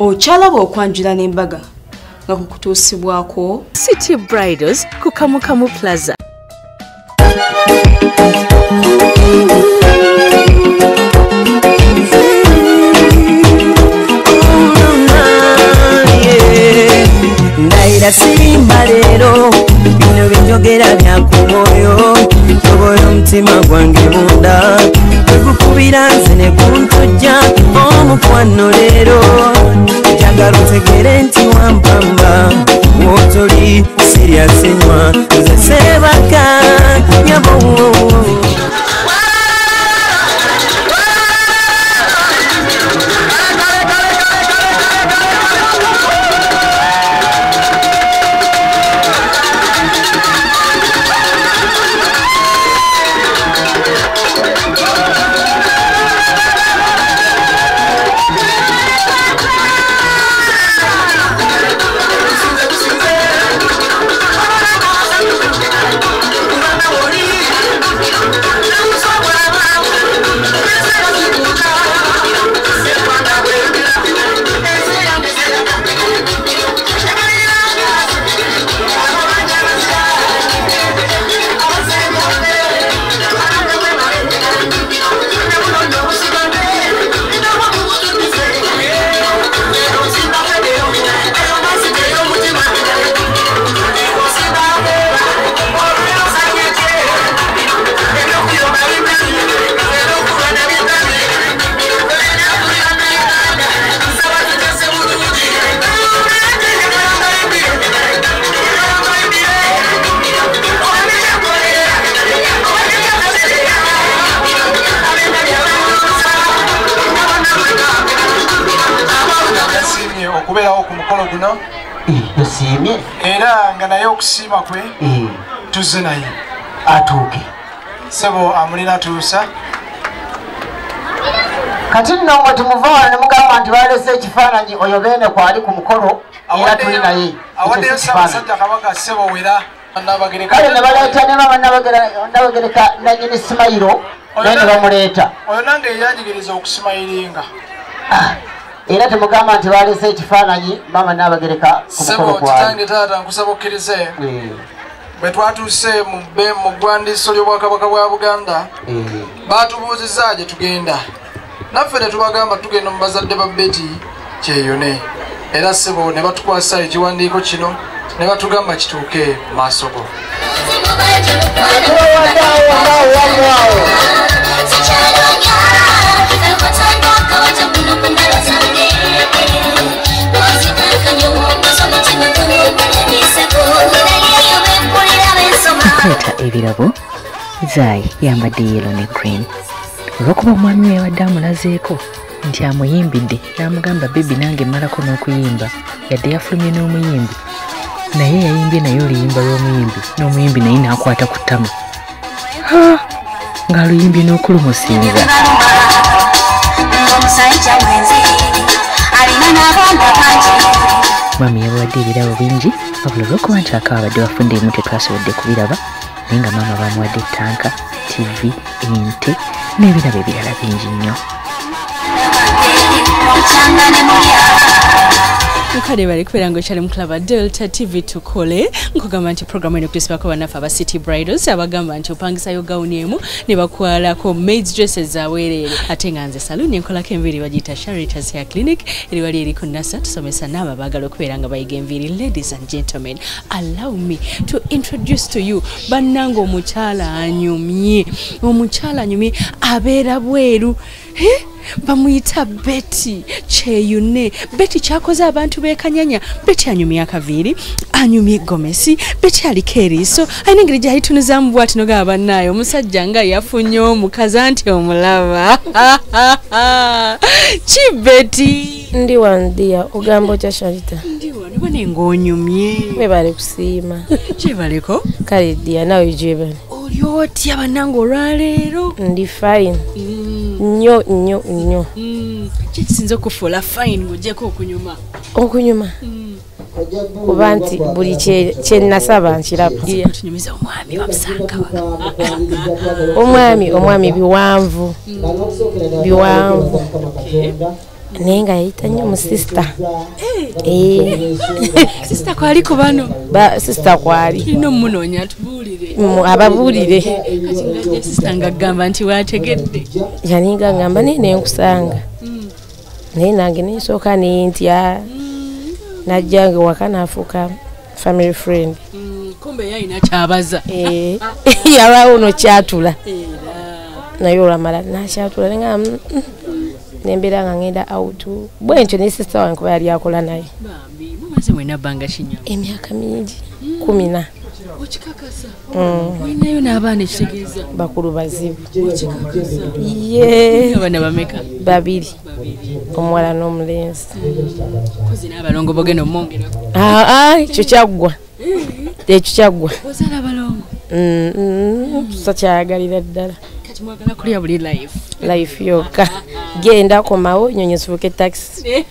Ochalaba okwanjula n'embaga nga kukutuusibwako City Bridals ku Kamukamu Plaza. Ndaira simba lero bino binjogera bya ku moyo toboyo omutima gwange munda tegukubira nze ne kuntujja omukwano lero njagala otegere nti wampamba wotoli serious enywa nze sebaka nyabo okubeerawo ku mukolo guno yosiimye era nga naye okusiima kwe tuzze naye atuuke sebo amulina tuusa kati nno nga tumuvaana ne mugamba nti balese ekifaananyi oyo beene kwali ku mukolo era tuli naye awaddeyo ssaabasajja kabaka sebo wera kale ne baleeta ne mama nabagereka nanyini simayiro naye ne bamuleeta oyo nange eyanjigiriza okusimayiringa era temugamba nti balese ekifaananyi mama nabagereka ku mukolo kwali kitange taata nkusaba okkirize bwe twatuuse mu ggwandiiso ly'obwakabaka bwa Buganda baatubuuzizza gye tugenda naffe ne tubagamba tugenda mu bazadde ba Betty Kyeyune era sebo ne batukwasa ekiwandiiko kino ne batugamba kituuke mu maaso go Kweta ebirabo Zai yambadde yellow ne green olwokuba omwami we yabadde amulazeeko nti amuyimbidde n'amugamba bebi nange mmalako n'okuyimba yadde yafulumye n'omuyimbi naye yayimbye naye oluyimba lw'omuyimbi n'omuyimbi naye n'akwata ku ttama ng'aluyimbye n'okulumusinza mwami yabawadde ebirabo bingi wabula olw'okuba nti akaba badde wafunda emu tetwasobodde kubiraba naye nga maama bamuwadde ettanka TV ente n'ebirabo ebirala bingi nnyo Mukade bali kubeera ng'okyali mu Club Delta TV tukole nkugamba nti programu eno kutusibako bannaffe aba City Bridals abagamba nti opangisayo gawuni emu ne bakwalako maids dresses zaweereere ate nga nze saloon enkolako enviiri bagiyita Charitas Hair Clinic eri wali eri ku Nasa tusomesa n'abo abaagala okubeera nga bayiga enviiri. Ladies and gentlemen, allow me to introduce to you bannanga omukyala anyumye abeera bweru bamuyita Betty Kyeyune. Betty kyakoze abantu beekanyanya. Betty anyumya akaviiri, anyumya gomesi, Betty aliko eriiso ayina engeri gy'ayitunuzamu bw'ati nogaba bannaaye omusajja nga yafunye omukazi anti omulaba ki Betty? Ndi wandia ogamba otya Sharita? Ndi wano bane ng'onyumye. Webale kusiima. Kyebaleko? Kale dia nawe gyebale. Oli otya bannanga olwaleero? Ndi fine. Nnyo. Kisinza okufuula fine ng'ogyeko okunyuma? Okunyuma? Kuba nti buli kye nasaba nkiraba. Tunyumiza omwami wamusanga omwami biwanvu. naye nga yayita nnyo mu sisita. Sisita kwali ku bano? Sisita kwali. Tulina omunoonya atubuulire. Ababuulire. Kati ng'ajja sisita ng'agamba nti waategedde. Yaninga ngamba naye nenkusanga. Naye nange nensooka nentya. Najja waka n'afuuka family friend. Kumbe yalina kyabaza. Yalwawo no kyatula. Naye olwamala nakyatula nga nembeera nga ngenda out. Bwentyo ne sister wange kuba yali akola naye. Bambi mumaze mwena bbanga kinya? Emyaka mingi 14. Okikakasa? Olinayo n'abaana ekitegeeza? Bakulu bazibu. Okikakasa? Abaana bameka? 2. Omuwala n'omulenzi. Kozi n'abalongo bogenda omwongerako? Ekyo kyaggwa. Ekyo kyaggwa. Ozaala abalongo? Sakyagalira ddala. Kati mwagala kulya buli life yokka. Genda komawo nyonyo sibuke taxi.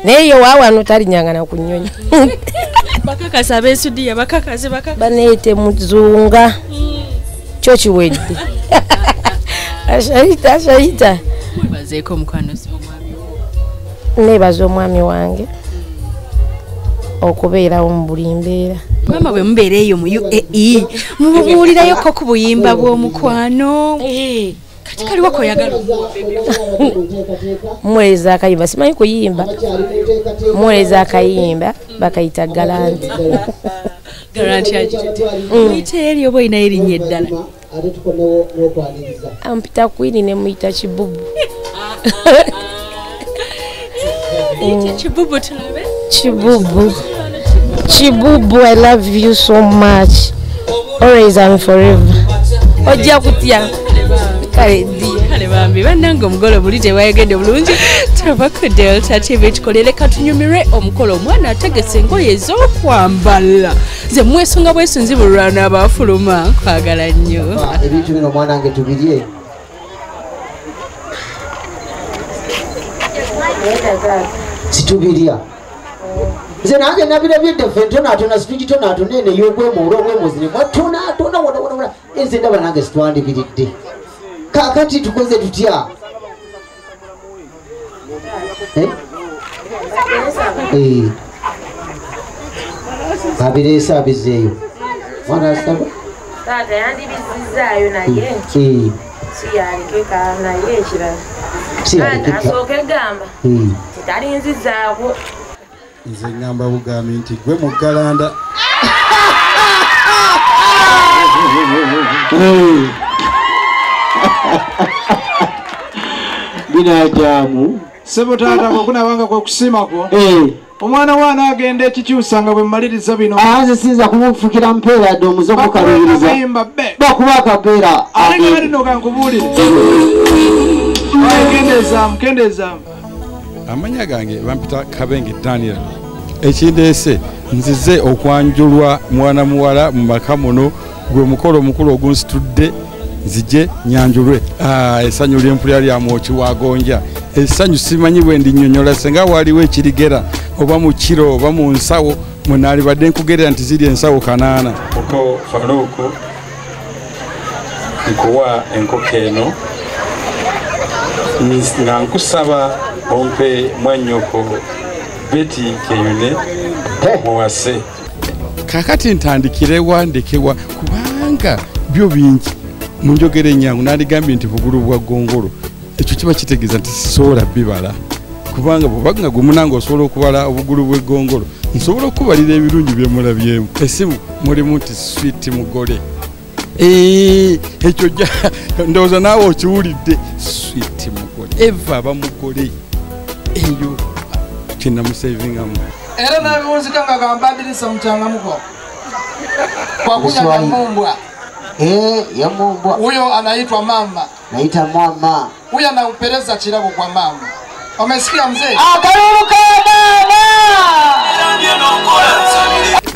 Naye yo waawano talinyanga na kunyonyo. Bakakasa abeesudiya bakakase baneete muzunga. Kyo kiwedde. Ashayita. Mwebazeeko omukwano omwami. Neebaza omwami wange okubeerawo mu buli mbeera. Mama bwe mubeera eyo mu UAE mubuulirayoko ku buyimba bw'omukwano. Kati kaliwo koyagala muweereza akayimba simanyi kuyimba. Muweereza akayimba bakayita galanti. Galanti ayite eri oba olinayo erinnya eddala? Ampita Queen ne muyita Kibubu. Kibubu tulabe. Chibubu, I love you so much. Always and forever. Ojja kutya. Kale bambi bannange omugole buli tewayegedde bulungi. Tulaba ku Delta TV tukolere katunyumire omukolo omwana ategese engoye ez'okwambala. Nze mwesunga bwesunzi bulwana abafuluma kwagala nnyo. Ebintu bino mwanange tubirye. Situbirya. Nze nange nabirabyedde ffe ntonaatona situgitonaatona eno ey'okwemoola obwemuzire mwatonaatona wona enze ndaba nange situwandikiridde. Kaakati tukoze tutya? Abireese abizeeyo. Mwana asaba? Taata yandibizizaayo naye. Siyalikeka naye ekirala. Siyalikeka. Asooke gamba. Titalinzizaako. Nze ngamba bugambi nti gwe muggalanda. Binajamu. Sebo taata okunabanga kwe kusimako. Omwana wana agenda ekikyusa nga bwe mmaliriza bino. Nze sinza kumufukira mpeera dde omuze okukalubiriza. Bakuba akapeera. Ate nga bali nokankubuulire. Kendezaamu. Amanya gange bampita Kabenge Daniel. Ekindeese nzize okwanjulwa mwana muwala mu maka muno gwe mukolo omukulu ogunsitudde nzije nyanjulwe. Essanyu ly'empulya lya Mwoki wagonja. Essanyu simanyi bwe ndinyonyola senga waliwo ekirigera oba mu kiro oba mu nsawo munaali badde nkugerera nti ziri ensawo 8. Uko Faruku nkuwa enkoko eno nga nkusaba ompe mwannyoko Beti Keyune muwase. Kakati ntandikire wandekewa kubanga byo bingi munjogere nyangu nandigambye nti bugulu bwa gongolo ekyo kiba kitegeeza nti sisobola bibala kubanga bwebanga gumunanga osobola okubala obugulu bw'eggongolo nsobola okubalira ebirungi bye mulabyemu. Esimu mulimu nti sweet mugole. Ekyo ndowooza naawe okiwulidde sweet mugole eva bamugole eyo kyenamusevingamu. Era nabiwunzika nga gambadirisa mchangamuko kwa kunya Nyamumbwa. Yamumbwa. Huyo anaitwa mama. Naita mama. Huyo anaupeleza chirago kwa mama. Umesikia mzee? Akaruka mama.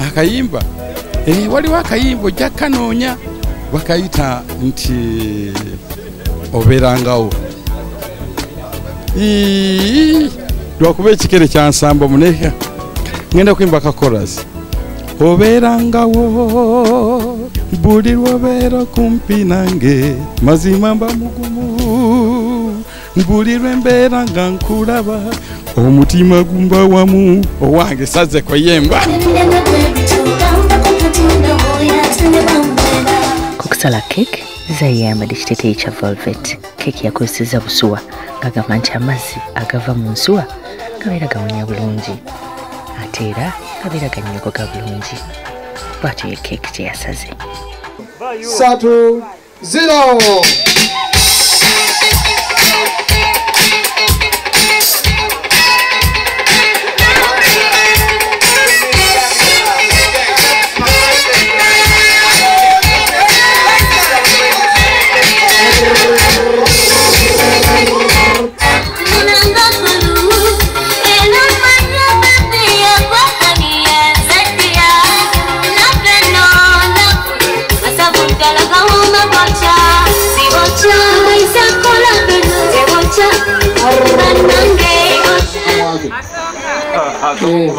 Akayimba. Waliwo akayimbo jakkanoonya bakayita nti obeerangawo. Lwakuba ekikere kyansamba muneka ngenda kuyimba ka chorus. Obeerangawo buli lwobeera kumpi nange mazima mba mugumu buli lwe mbeera nga nkulaba omutima gumba wamu owange saze koyemba kukusala cake zayambadde ekiteeteeyi kya velvet cake yakozeseza busuwa ng'agamba nti amazzi agava mu nsuwa gabeera gawonya bulungi ate era gabeera gannyogoga bulungi bwatyo ye cake gye yasaze 3-0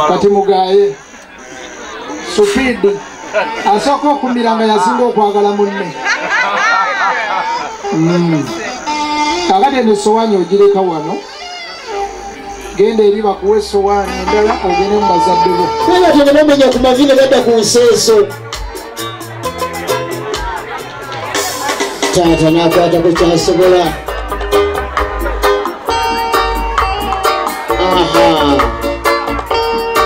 kati mugaye supidi asooka okumira nga yasinga okwagala munne kakati eno esowaani ogireka wano genda eri bakuwa esowaani endala ogende mu bazadde bo bano tebamenya ku mavi ne badda ku nseeso taata n'akwata ku kyasobola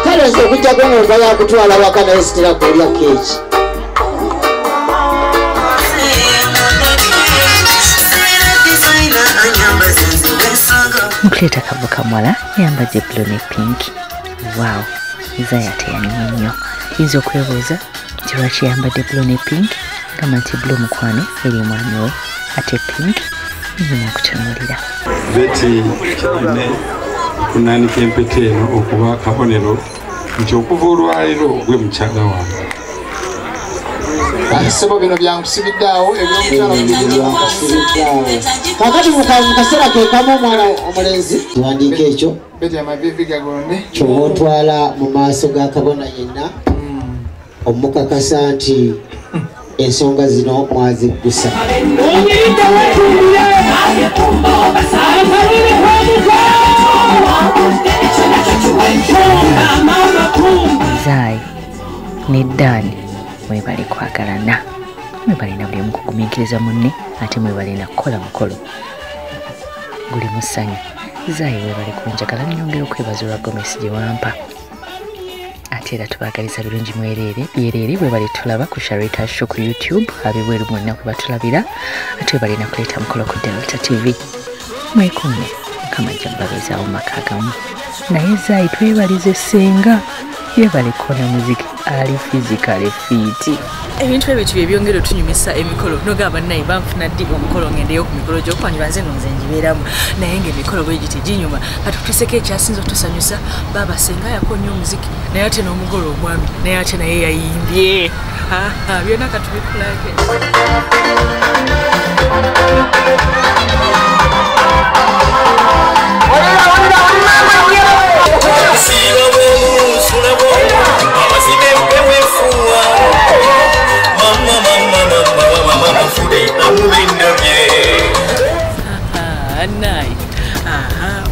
kale nze okujjako ngomba yakutwala waka naye sitera kulya keeki mukuleeta kabuka mwala yambadde blue ne pink wow zaya teyanyuma nnyo yinza okwebuuza nti lwaki yambadde blue ne pink gamba nti blue mukwano eri omwami we ate pink nyuma okutunuulira beti kyalina kunaanika empeta eno okuba akabonero nti okuva olwaliro gwe mukyala wange sebo bino byankusibiddaawo ebyomukyala kakati mukaseera kekamu omwana omulenzi tuwandiika ekyo beti amavivi gagonde kyobaotwala mu maaso ga kabona yenna omukakasa nti ensonga zino mwaziggusa Zai ne Dani mwebale kwagalana mwebalina buli omu kugumiikiriza munne ate mwebalina kukola mukolo guli musanyu Zai webale kunjagala nnyongera okwebaza olwa gomesi gye wampa ate era tubaagaliza birungi byereere bwebale tulaba ku Sharita Show ku YouTube abebweru mwonna kwe batulabira ate webalina kuleeta mukolo ku Delta TV mwekuume mukama ajja mubabeezaawo mu maka agamu naye Zai twebalize senga yebale kona muziki ali physically fit ebintu ebyo bye byongera otunyumisa emikolo nogamba naye banfuna ddi omukolo ngendeyo ku mikolo gy'okwanyi banze nze njibeeramu naye ng'emikolo bwe giti ginyuma kati tutuseko ekyasinza otusanyusa baaba senga yakonya omuziki naye ate n'omugolo omwami naye ate naye yayimbye byonna katubikulage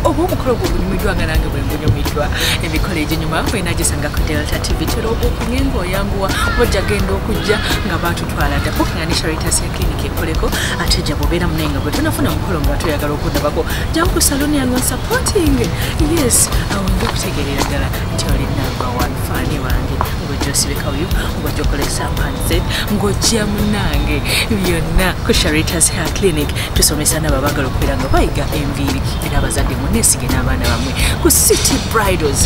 oba omukolo gwo gunyumiddwa nga nange bwe ngunyumiddwa emikolo egy'enyuma bwenagisanga ku Delta TV tera oba okuŋenga oyanguwa ojja genda okujja nga batutwala dda bukanga ne Sharitas ya klinika ekoleko ate jja bobeera munaye nga bwe tonafuna omukolo nga toyagala okundabako jjangu ku saloni yange supporting yes awo nja okutegeerera ddala nti oli number one faani wange ng'ojja osibeka oyo ng'ojja okolesa mpanze ng'ojja munange byonna ku Sharitas Hair Clinic tusomesa n'abo abaagala okubeera nga bayiga enviiri era abazadde muneesige n'abaana bammwe ku City Bridals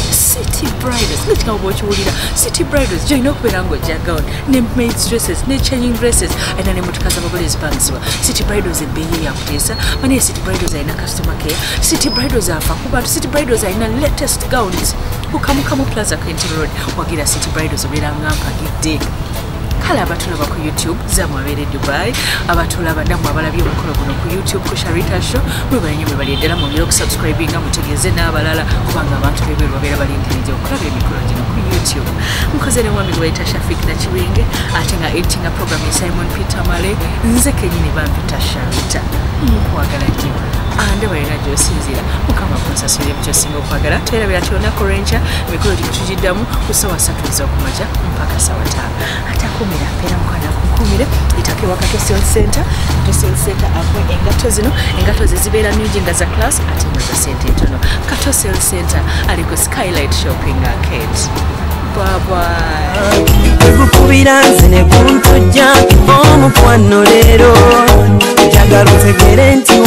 nga oba okiwulira City Bridals gyolina okubeera ng'ojja gown ne maids dresses ne changing dresses ayina ne motoka z'abagole ezipangisibwa City Bridals ebbeeyi yakuteesa banaye City Bridals ayina customer care City Bridals afa ku bantu City Bridals ayina latest gowns ku Kamukamu Plaza Quentin Road wagira City Bridals obeera nga mpagidde kale abatulaba ku YouTube zamwe abeere Dubai abatulaba namwe abalabye omukolo guno ku YouTube ku Sharita Show mwebalenye mwebali eddala mwongere okususcribinga mutegeeze n'abalala kubanga abantu bebweru babeera balindiridde okulaba emikolo gino ku YouTube mukoze nze ne mwami gwe bayita Shafik Nakibinge ate nga editinga program ya Simon Peter Male nze kenyini bampita Shanta nkwagala nnyo ande balina gy'osinziira mukama kunsasira ebyosinga okwagala twerabira tyonako renca emikolo gino tugiddamu ku ssaawa 3 ez'okumakya mpaka ssaawa 5 ate akumira mpeera mukwana kunkumire itake wa Katosel Center akwe engato ze zibeera nnungi nga za class ate nga za sente ntono Katosel Center ali ku Skylight Shopping Arcade. Bye-bye. Ekukubira nze ne kuntujja omukwano leero njagala otegere nti